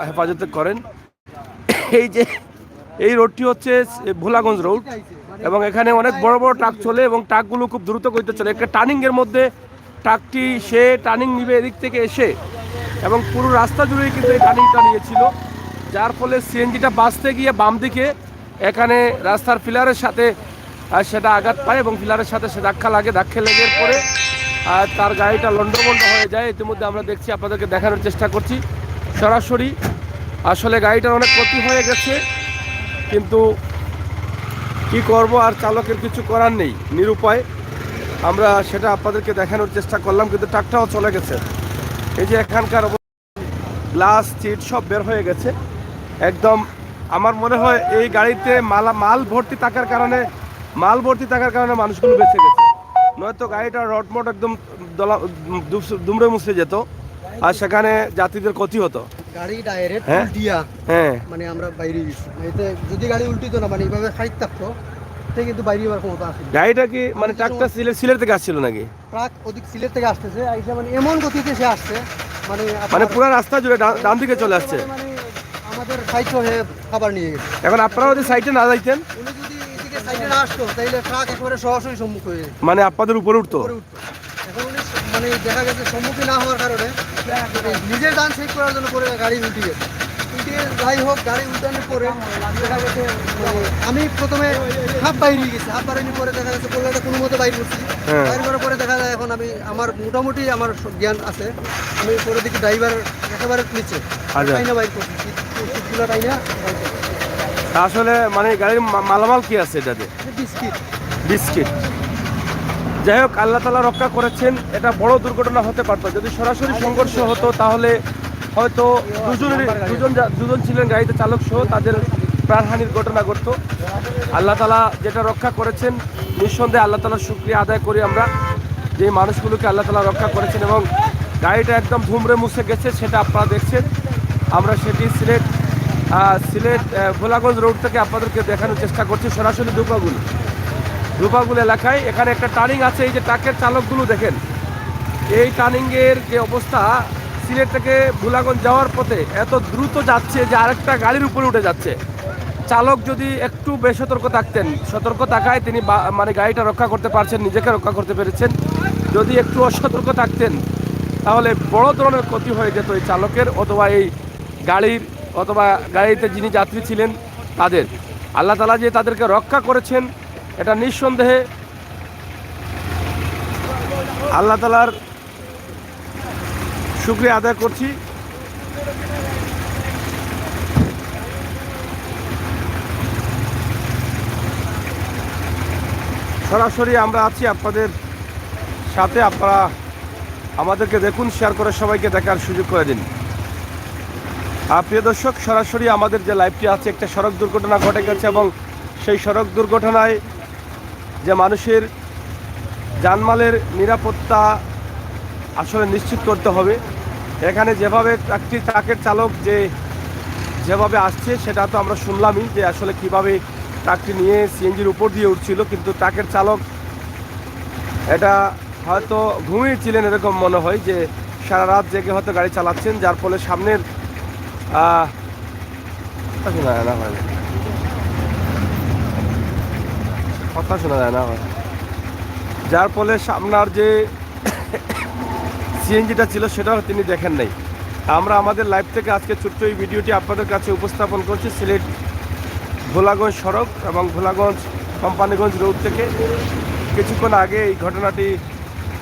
হেফাজতে করেন। এই যে এই রোডটি হচ্ছে ভোলাগঞ্জ রোড এবং এখানে অনেক বড় বড় ট্রাক চলে এবং ট্রাকগুলো খুব দ্রুত গতিতে চলে। একটা টার্নিংয়ের মধ্যে ট্রাকটি সে টার্নিং নিবে এদিক থেকে এসে এবং পুরো রাস্তা জুড়েই কিন্তু এই টার্নিংটা নিয়েছিল, যার ফলে সিএনজিটা বাঁচতে গিয়ে বাম দিকে এখানে রাস্তার পিলারের সাথে সেটা আঘাত পায় এবং পিলারের সাথে সে ধাক্কা লাগে। ধাক্কা লেগে পরে আর তার গাড়িটা লন্ডভন্ড হয়ে যায়। ইতিমধ্যে আমরা দেখছি, আপনাদেরকে দেখানোর চেষ্টা করছি সরাসরি। আসলে গাড়িটার অনেক ক্ষতি হয়ে গেছে, কিন্তু কি করব, আর চালকের কিছু করার নেই, নিরুপায়। আমরা সেটা আপনাদেরকে দেখানোর চেষ্টা করলাম, কিন্তু ট্রাকটাও চলে গেছে। এই যে এখানকার গ্লাস চিট সব বের হয়ে গেছে একদম। আমার মনে হয় এই গাড়িতে মাল ভর্তি থাকার কারণে মানুষগুলো বেঁচে গেছে, নয়তো গাড়িটা রটমট একদম দুমড়ে মুছড়ে যেত আর সেখানে যাত্রীদের ক্ষতি হতো। গাড়ি ডাইরেক্ট হ্যাঁ উল্টিয়া, হ্যাঁ মানে আমরা বাইরে গেছি। এতে যদি গাড়ি উল্টিতো না, মানে এইভাবে সাইড থাকতো, কিন্তু বাইরে যাওয়ার ক্ষমতা আছে। গাড়িটা কি মানে ট্রাকটা সিলেট থেকে আসছিল নাকি? ট্রাক ওদিক সিলেট থেকে আসতেছে, আইসা মানে এমন গতিতে সে আসছে, মানে পুরো রাস্তা জুড়ে ডান দিকে চলে আসছে। মানে আমাদের সাইড হয়ে খাবার নিয়ে গেছে। এখন আপনারা যদি সাইডে না যাইতেন, উনি যদি এদিকে সাইডে না আসতো, তাহলে ট্রাক একেবারে সরাসরি সম্মুখ হয়ে যেত, মানে আপনাদের উপরে উঠতো। এখন উনি মানে দেখা গেছে সম্মুখীন না হওয়ার কারণে নিজের ডান সাইড করার জন্য পরে গাড়ি উল্টে গেছে। যাই হোক, গাড়ি উল্টানোর পরে দেখা গেছে আমি প্রথমে হাফ বাইরে গেছি, হাফ বাইরে পরে দেখা গেছে কলকাতা কোনো মতো বাইরে করছি। বাইরে করার পরে দেখা যায় এখন আমি মোটামুটি আমার জ্ঞান আছে, আমি পরে দেখি ড্রাইভার একেবারে নিচে টাইনা বাইর করছি, সিটগুলো টাইনা। আসলে মানে গাড়ির মালামাল কি আছে এটাতে? বিস্কিট। যাই হোক, আল্লাহ তাআলা রক্ষা করেছেন। এটা বড় দুর্ঘটনা হতে পারতো, যদি সরাসরি সংঘর্ষ হতো তাহলে হয়তো দুজন ছিলেন গাড়িতে, চালক সহ, তাদের প্রাণহানির ঘটনা ঘটতো। আল্লাহ তাআলা যেটা রক্ষা করেছেন, নিঃসন্দেহে আল্লাহ তাআলার শুকরিয়া আদায় করি আমরা, যে মানুষগুলোকে আল্লাহ তাআলা রক্ষা করেছেন এবং গাড়িটা একদম ধুমড়ে মুছে গেছে, সেটা আপনারা দেখছেন। আমরা সেটি সিলেট ভোলাগঞ্জ রোড থেকে আপনাদেরকে দেখানোর চেষ্টা করছি সরাসরি রূপাগুল এলাকায়। এখানে একটা টার্নিং আছে, এই যে ট্রাকের চালকগুলো দেখেন, এই টার্নিংয়ের যে অবস্থা, সিলেট থেকে ভোলাগঞ্জ যাওয়ার পথে এত দ্রুত যাচ্ছে যে আরেকটা গাড়ির উপরে উঠে যাচ্ছে। চালক যদি একটু সতর্ক থাকায় তিনি মানে গাড়িটা রক্ষা করতে পারছেন, নিজেকে রক্ষা করতে পেরেছেন। যদি একটু অসতর্ক থাকতেন তাহলে বড় ধরনের ক্ষতি হয়ে যেত এই চালকের অথবা এই গাড়ির, অথবা গাড়িতে যিনি যাত্রী ছিলেন তাদের। আল্লাহ তাআলা যে তাদেরকে রক্ষা করেছেন, এটা নিঃসন্দেহে আল্লাহ তাআলার শুকরিয়া আদায় করছি। সরাসরি আমরা আছি আপনাদের সাথে, আপনারা আমাদেরকে দেখুন, শেয়ার করে সবাইকে দেখার সুযোগ করে দিন। প্রিয় দর্শক, সরাসরি আমাদের যে লাইভটি আছে, একটা সড়ক দুর্ঘটনা ঘটে গেছে এবং সেই সড়ক দুর্ঘটনায় যে মানুষের জানমালের নিরাপত্তা আসলে নিশ্চিত করতে হবে। এখানে যেভাবে ট্রাকের চালক যেভাবে আসছে, সেটা তো আমরা শুনলামই, যে আসলে কিভাবে ট্রাকটি নিয়ে সিএনজির উপর দিয়ে উঠছিল, কিন্তু ট্রাকের চালক এটা হয়তো ঘুমিয়েছিলেন এরকম মনে হয়, যে সারা রাত জেগে হয়তো গাড়ি চালাচ্ছেন, যার ফলে সামনের কথা শোনা যায় না, যার ফলে সামনার যে সিএনজিটা ছিল সেটাও তিনি দেখেন নাই। আমরা আমাদের লাইভ থেকে আজকে ছোট্ট এই ভিডিওটি আপনাদের কাছে উপস্থাপন করছি সিলেট ভোলাগঞ্জ সড়ক এবং ভোলাগঞ্জ কোম্পানিগঞ্জ রোড থেকে। কিছুক্ষণ আগে এই ঘটনাটি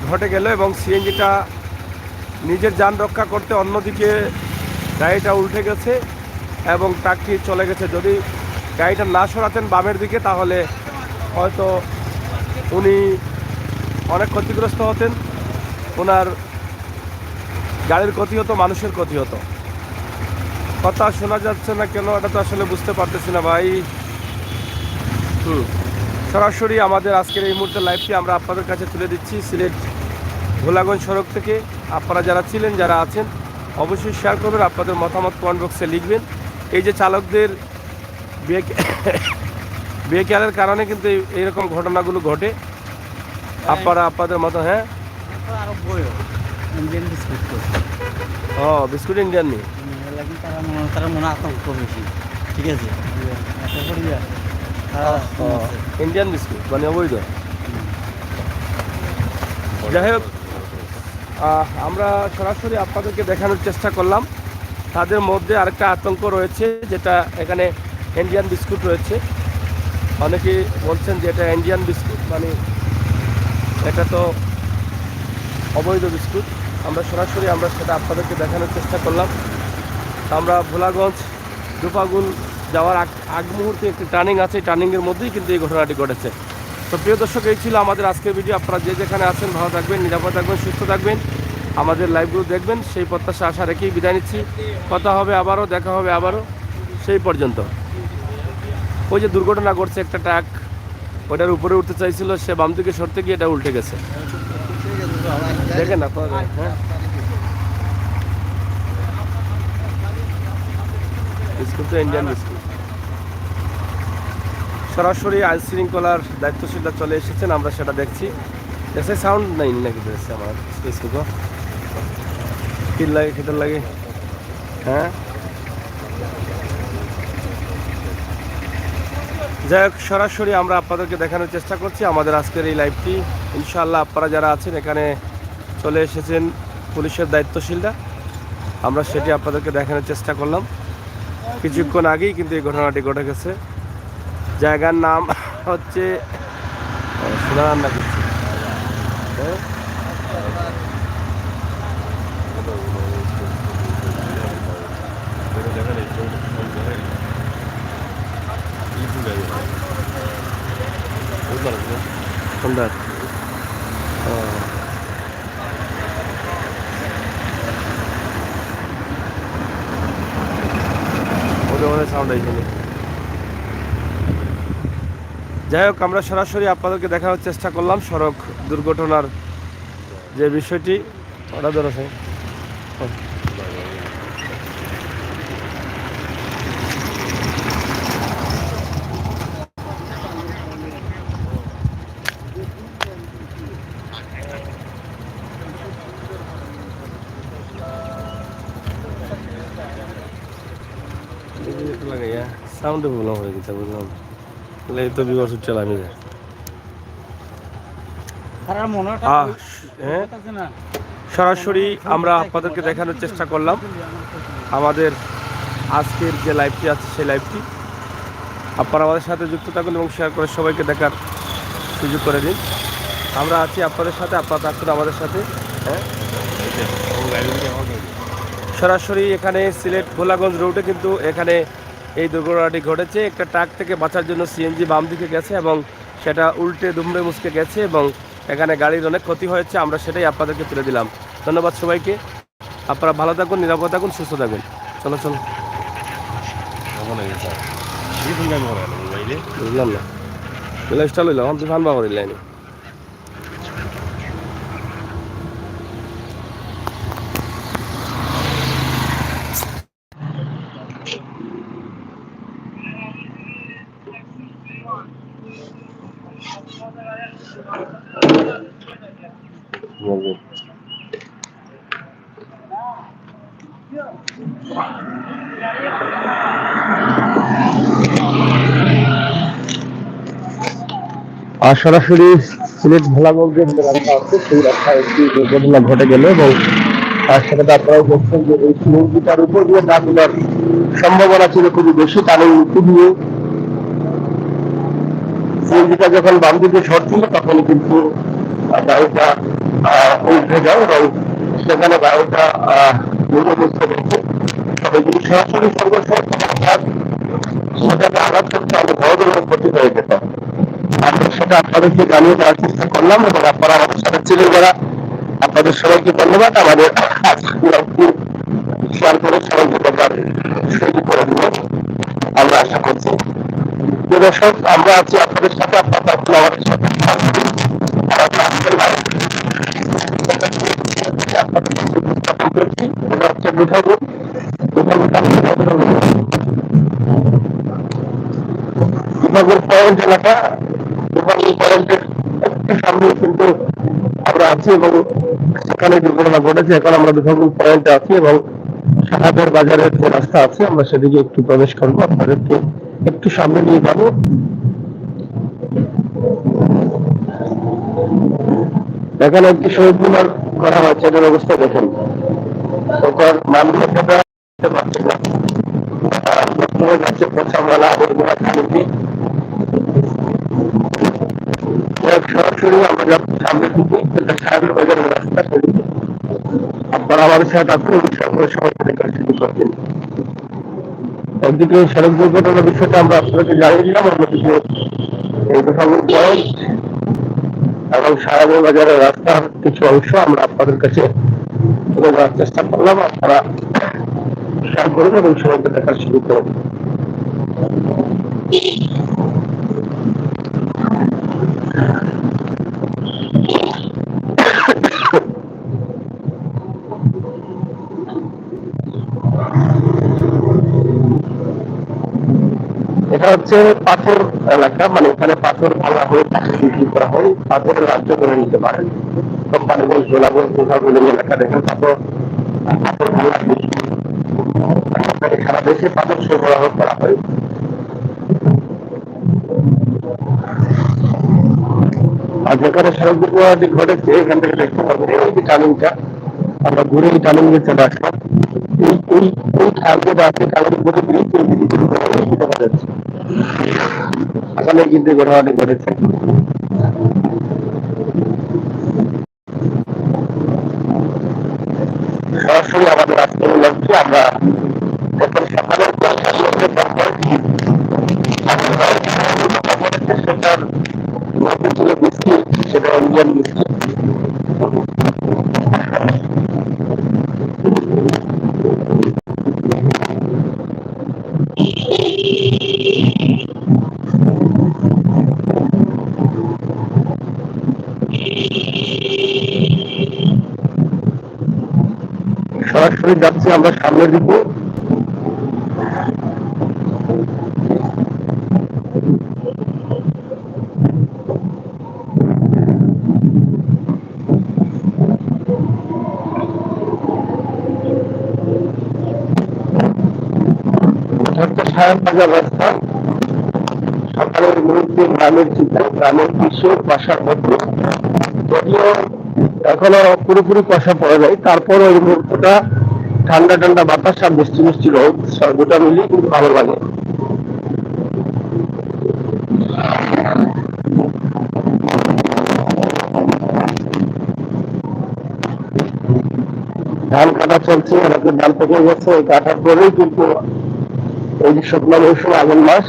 ঘটে গেল এবং সিএনজিটা নিজের যান রক্ষা করতে অন্যদিকে গাড়িটা উল্টে গেছে এবং ট্রাকটি চলে গেছে। যদি গাড়িটা না সরাতেন বামের দিকে, তাহলে হয়তো উনি অনেক ক্ষতিগ্রস্ত হতেন, ওনার গাড়ির ক্ষতি হতো, মানুষের ক্ষতি হতো। কথা শোনা যাচ্ছে না কেন, এটা তো আসলে বুঝতে পারতেছি না ভাই। সরাসরি আমাদের আজকের এই মুহূর্তে লাইভটি আমরা আপনাদের কাছে তুলে দিচ্ছি সিলেট ভোলাগঞ্জ সড়ক থেকে। আপনারা যারা ছিলেন, যারা আছেন, অবশ্যই শেয়ার করবেন, আপনাদের মতামত কমেন্ট বক্সে লিখবেন। এই যে চালকদের বেকেয়ারের কারণে কিন্তু এইরকম ঘটনাগুলো ঘটে। আপনারা আপনাদের মতো, হ্যাঁ, বিস্কুট ইন্ডিয়ান নেই, কিন্তু তারা মনে আতঙ্ক বেশি, ঠিক আছে। ইন্ডিয়ান বিস্কুট মানে অবৈধ। যাই হোক, আমরা সরাসরি আপনাদেরকে দেখানোর চেষ্টা করলাম। তাদের মধ্যে আরেকটা আতঙ্ক রয়েছে, যেটা এখানে ইন্ডিয়ান বিস্কুট রয়েছে। অনেকেই বলছেন যে এটা ইন্ডিয়ান বিস্কুট, মানে এটা তো অবৈধ বিস্কুট। আমরা সরাসরি সেটা আপনাদেরকে দেখানোর চেষ্টা করলাম। আমরা ভোলাগঞ্জ দুপাগুল যাওয়ার আগ মুহূর্তে একটি টার্নিং আছে, এই টার্নিংয়ের মধ্যেই কিন্তু এই ঘটনাটি ঘটেছে। তো প্রিয় দর্শক, এই ছিল আমাদের আজকের ভিডিও। আপনারা যে যেখানে আছেন ভালো থাকবেন, নিরাপদ থাকবেন, সুস্থ থাকবেন, আমাদের লাইভগুলো দেখবেন, সেই প্রত্যাশা আশা রেখেই বিদায় নিচ্ছি। কথা হবে আবারও, দেখা হবে আবারও, সেই পর্যন্ত। ওই যে দুর্ঘটনা ঘটছে, একটা ট্রাক ওটার উপরে উঠতে চাইছিল, সে বাম দিকে সরতে গিয়ে এটা উল্টে গেছে। দেখেন আপনারা, হ্যাঁ, বিস্কুট তো ইন্ডিয়ান বিস্কুট। সরাসরি আইন শৃঙ্খলার দায়িত্বশীলরা চলে এসেছেন, আমরা সেটা দেখছি। এসে সাউন্ড নাই নাকি দেখছে আমার বিস্কুট কি লাগে, খেতে লাগে, হ্যাঁ। যাই হোক, সরাসরি আমরা আপনাদেরকে দেখানোর চেষ্টা করছি আমাদের আজকের এই লাইভটি। ইনশাআল্লাহ আপনারা যারা আছেন এখানে চলে এসেছেন পুলিশের দায়িত্বশীলরা, আমরা সেটি আপনাদেরকে দেখানোর চেষ্টা করলাম। কিছুক্ষণ আগেই কিন্তু এই ঘটনাটি ঘটে গেছে। জায়গার নাম হচ্ছে সোনারান্না করছি, হ্যাঁ। সুন্দর, সাউন্ড এইখানে। যাই হোক, আমরা সরাসরি আপনাদেরকে দেখানোর চেষ্টা করলাম সড়ক দুর্ঘটনার যে বিষয়টি। ওটা ধরেছে লাগাইয়া সাউন্ডে প্রবলেম হয়ে গেছে, বুঝলাম। এই তো বিবাহ চালামি যায়। সরাসরি আমরা আপনাদেরকে দেখানোর চেষ্টা করলাম আমাদের আজকের যে লাইভটি আছে সেই লাইভটি। আপনারা আমাদের সাথে যুক্ত থাকুন এবং শেয়ার করে সবাইকে দেখার সুযোগ করে দিন। আমরা আছি আপনাদের সাথে, আপনারা থাকুন আমাদের সাথে, হ্যাঁ। সরাসরি এখানে সিলেট ভোলাগঞ্জ রোডে কিন্তু এখানে এই দুর্ঘটনাটি ঘটেছে। একটা ট্রাক থেকে বাঁচার জন্য সিএনজি বাম দিকে গেছে এবং সেটা উল্টে দুমড়ে মুচকে গেছে এবং এখানে গাড়ির অনেক ক্ষতি হয়েছে। আমরা সেটাই আপনাদেরকে তুলে দিলাম। ধন্যবাদ সবাইকে। আপনারা ভালো থাকুন, নিরাপদ থাকুন, সুস্থ থাকুন। চলো চলো, বুঝলাম না, স্টাইল হইলাম তুই ফান বা করিলাইনি। আর সরাসরি সিলেট ভোলাগঞ্জের যে রাস্তা আছে সেই রাস্তায় একটি দুর্ঘটনা ঘটে গেল এবং তার সাথে আপনারাও দেখছেন যে এই সিএনজিটার উপর দিয়ে দাঁড়ানোর সম্ভাবনা ছিল খুবই বেশি। তাদের উঁচু দিয়ে সিএনজিটা যখন বাম দিকে সরছিল তখন কিন্তু গাড়িটা উল্টে যায় এবং সেখানে গাড়িটা বুঝতে পেরেছে। তবে যদি সরাসরি সংঘর্ষ সেটাকে আঘাত করতে অনেক বড় ধরনের ক্ষতি হয়ে যেত। আমরা সেটা আপনাদেরকে জানিয়ে দেওয়ার চেষ্টা করলাম এবং আপনারা আমাদের সাথে ছিলেন যারা, আপনাদের সবাইকে ধন্যবাদ। আমাদের শেয়ার করে সবাইকে দেখার সুযোগ করে দিবেন আমরা আশা করছি। দর্শক, আমরা আছি আপনাদের সাথে, আপনারা আমাদের সাথে। পয়েন্ট এলাকা, পয়েন্টের সামনে কিন্তু আমরা আছি এবং সেখানে দুর্ঘটনা ঘটেছে। এখন আমরা বিভাগুল পয়েন্টে আছি এবং সাহাবের বাজারের যে রাস্তা আছে আমরা সেদিকে একটু প্রবেশ করবো, আপনাদেরকে একটু সামনে নিয়ে যাবো। এখানে একটি শহীদ মিনার করা হয়েছে, এটার অবস্থা দেখেন। ওটার নাম যাচ্ছে পচামালা আবর্জনা খালিটি। সরাসরি আমরা যখন সামনে দিকে এটা সাহেবের বাজারের রাস্তা, সেদিকে আপনারা আমাদের সাথে থাকলে সময় থেকে শুরু করছেন। একদিকে সড়ক দুর্ঘটনার বিষয়টা আমরা আপনাদেরকে জানিয়ে দিলাম, অন্যদিকে এই দোকানগুলো পয়েন্ট এবং সাহেবের বাজারের রাস্তার কিছু অংশ আমরা আপনাদের কাছে তুলে দেওয়ার চেষ্টা করলাম। আপনারা খেয়াল করুন এবং সময়টা দেখা শুরু করুন। এটা হচ্ছে পাথর এলাকা, মানে এখানে পাথর ভাঙা হয়ে পাথর বিক্রি করা হয়, পাথরের রাজ্য করে নিতে পারেন। কোম্পানিগঞ্জ, গোলাগঞ্জ, কোথাগুলি এলাকা দেখেন পাথর ভাঙা সারা দেশে পাথর সরবরাহ করা হয়। আর যেখানে সড়ক দুর্ঘটনাটি ঘটেছে এখান থেকে দেখতে পাবেন এই যে টার্নিংটা, আমরা ঘুরে এই টার্নিং এ চলে আসলাম। এই যেটা আছে টার্নিং ঘুরে দেখা যাচ্ছে এখানে কিন্তু ঘটনাটি ঘটেছে। সরাসরি আমাদের আজকে লক্ষ্যে আমরা এখন সকালের সেটার ছিল বিস্কিট, সেটা ইন্ডিয়ান বিস্কিট। সরাসরি যাচ্ছি আমরা সামনের দিকে। সাহেববাজার রাস্তা সকালের মুহূর্তে গ্রামের চিত্র, গ্রামের দৃশ্য বাসার মধ্যে, যদিও এখনো পুরোপুরি কুয়াশা পড়া যায়, তারপর ওই মুহূর্তটা ঠান্ডা ঠান্ডা বাতাস আর মিষ্টি মিষ্টি রোদ, দুটা মিলিয়ে কিন্তু ভালো লাগে। ধান কাটা চলছে, এরকম ধান পেকে গেছে, কাটার পরেই কিন্তু এই যে শুকনো মৌসুম আগুন মাস,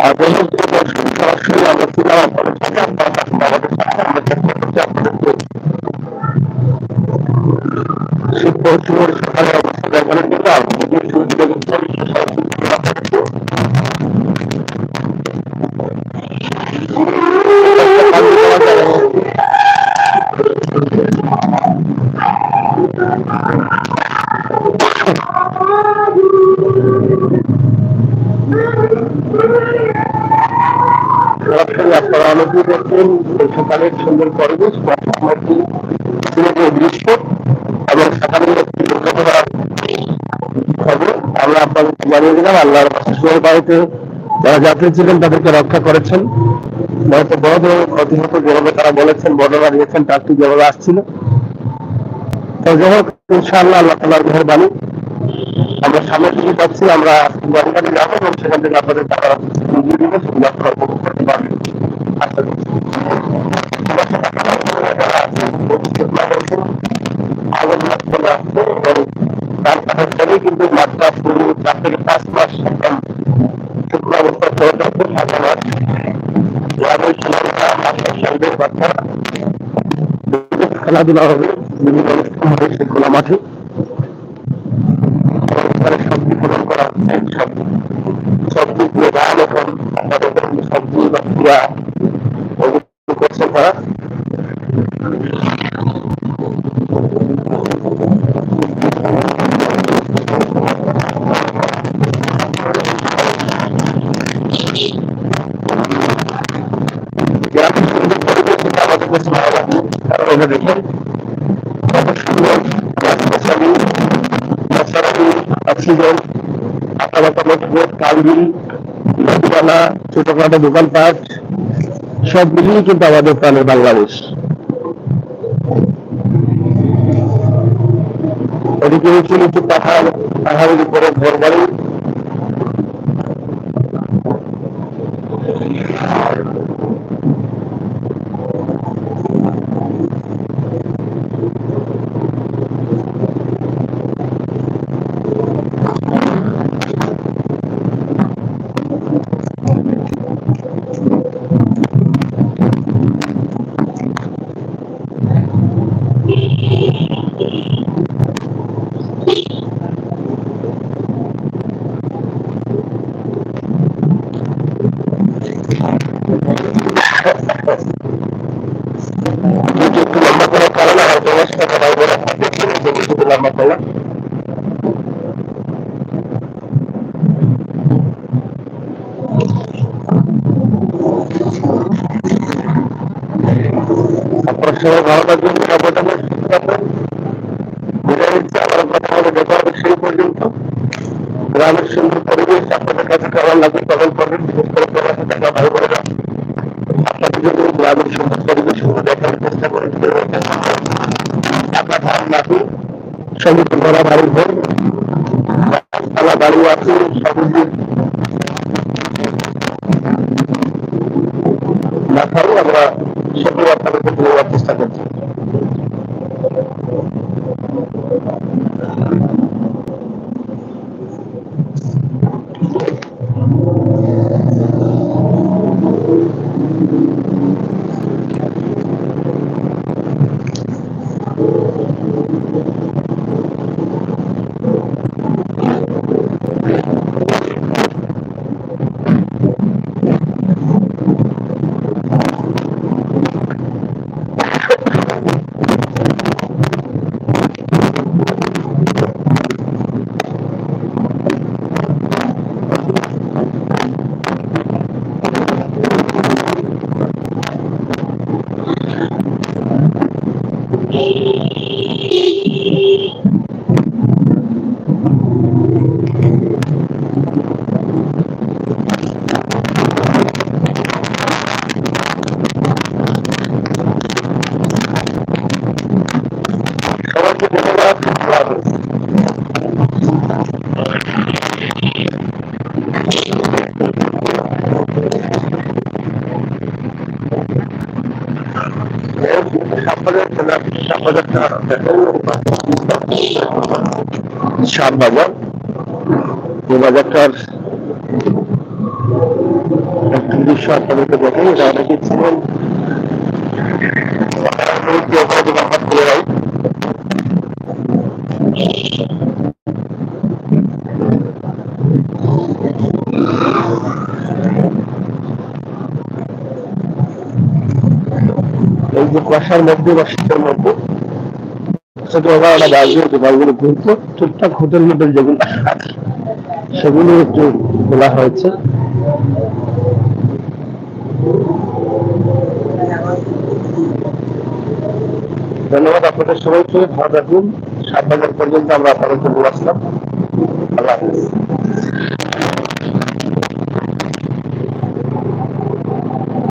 আর সরাসরি আমরা ছিলাম আপনাদের সাথে, আমাদের সাথে আমরা চেষ্টা করছি আপনাদেরকে শীত মৌসুমের সকালে অবস্থা দেখানোর জন্য। আপনারা অনেকেই দেখছেন সকালের সুন্দর পরিবেশ, দৃশ্য এবং সকালে একটি দুর্ঘটনার খবর আমরা আপনাদেরকে জানিয়ে দিলাম। আল্লাহর বাড়িতে যারা যাত্রী ছিলেন তাদেরকে রক্ষা করেছেন, হয়তো বড় ধরনের ক্ষতি হতো যেভাবে তারা বলেছেন, বর্ণনা দিয়েছেন, ট্রাকটি যেভাবে আসছিল। তো যাই হোক, ইনশাআল্লাহ আল্লাহ তাআলার মেহেরবানি আমরা সামনের দিকে পাচ্ছি। আমরা গাড়ি যাবো এবং সেখান থেকে আপনাদের টাকা যাত্রা উপভোগ করতে পারবেন। আশা করছি কিন্তু মাত্রা পুরো 4 থেকে 5 মাস শুকনো অবস্থা চলে যাচ্ছে। বাচ্চারা খেলাধুলা হবে, বিভিন্ন অনুষ্ঠান হবে সেই খোলা মাঠে, সব পূরণ করা হচ্ছে। সব দিক দিয়ে গান এখন দিয়া ওগুলো করছে তারা। গ্রামের সুন্দর পরিবেশ যেটা আমাদের কাছে ভালো লাগে, কারণ এটা দেখেন কত সুন্দর গাছগাছালি, গাছালি, অক্সিজেন, আঁকাবাঁকা মজবুত কালবিল, নদীমালা, ছোটখাটো দোকানপাট সব মিলিয়ে কিন্তু আমাদের প্রাণের বাংলাদেশ। এদিকে উঁচু নিচু পাহাড়, পাহাড়ের উপরে ঘর বাড়ি, একটু লম্বা করার কারণে হয়তো সেটা কথা বলে একটু লম্বা করা। আপনার সবাই ভালো থাকবেন, নিরাপদে থাকবেন। বিদায় নিচ্ছি, আবার কথা হবে, দেখা হবে সেই পর্যন্ত। গ্রামের সুন্দর পরিবেশ আপনাদের কাছে কেমন লাগে কমেন্ট করবেন, বিশেষ করে প্রবাসে থাকা ভাই বোনেরা আপনাদের জন্য গ্রামের সুন্দর পরিবেশ দেখার চেষ্টা করে। আপনার ধান মাটি সমুদ্র ভরা বাড়ি ঘর, গাছপালা বাড়ি আছে, সবুজের মাথায় আমরা সেগুলো আপনাদেরকে দেওয়ার চেষ্টা করছি। সবাইকে ধন্যবাদ। আল্লাহ হাফেজ। সাত বাজার, এই বাজারটার একটা দৃশ্য আপনাদেরকে দেখেন। এটা অনেকে ছিলেন খুলে নাই। এই যে কুয়াশার মধ্যে বা শীতের মধ্যে ছোট ওরা বাসগুলো দোকানগুলো ঘুরতো, টুকটাক হোটেল মোটেল যেগুলো সেগুলো একটু খোলা হয়েছে। ধন্যবাদ আপনাদের সবাইকে, ভালো থাকুন। 7 বাজার পর্যন্ত আমরা আপনাদের জন্য আসলাম। আল্লাহ হাফেজ।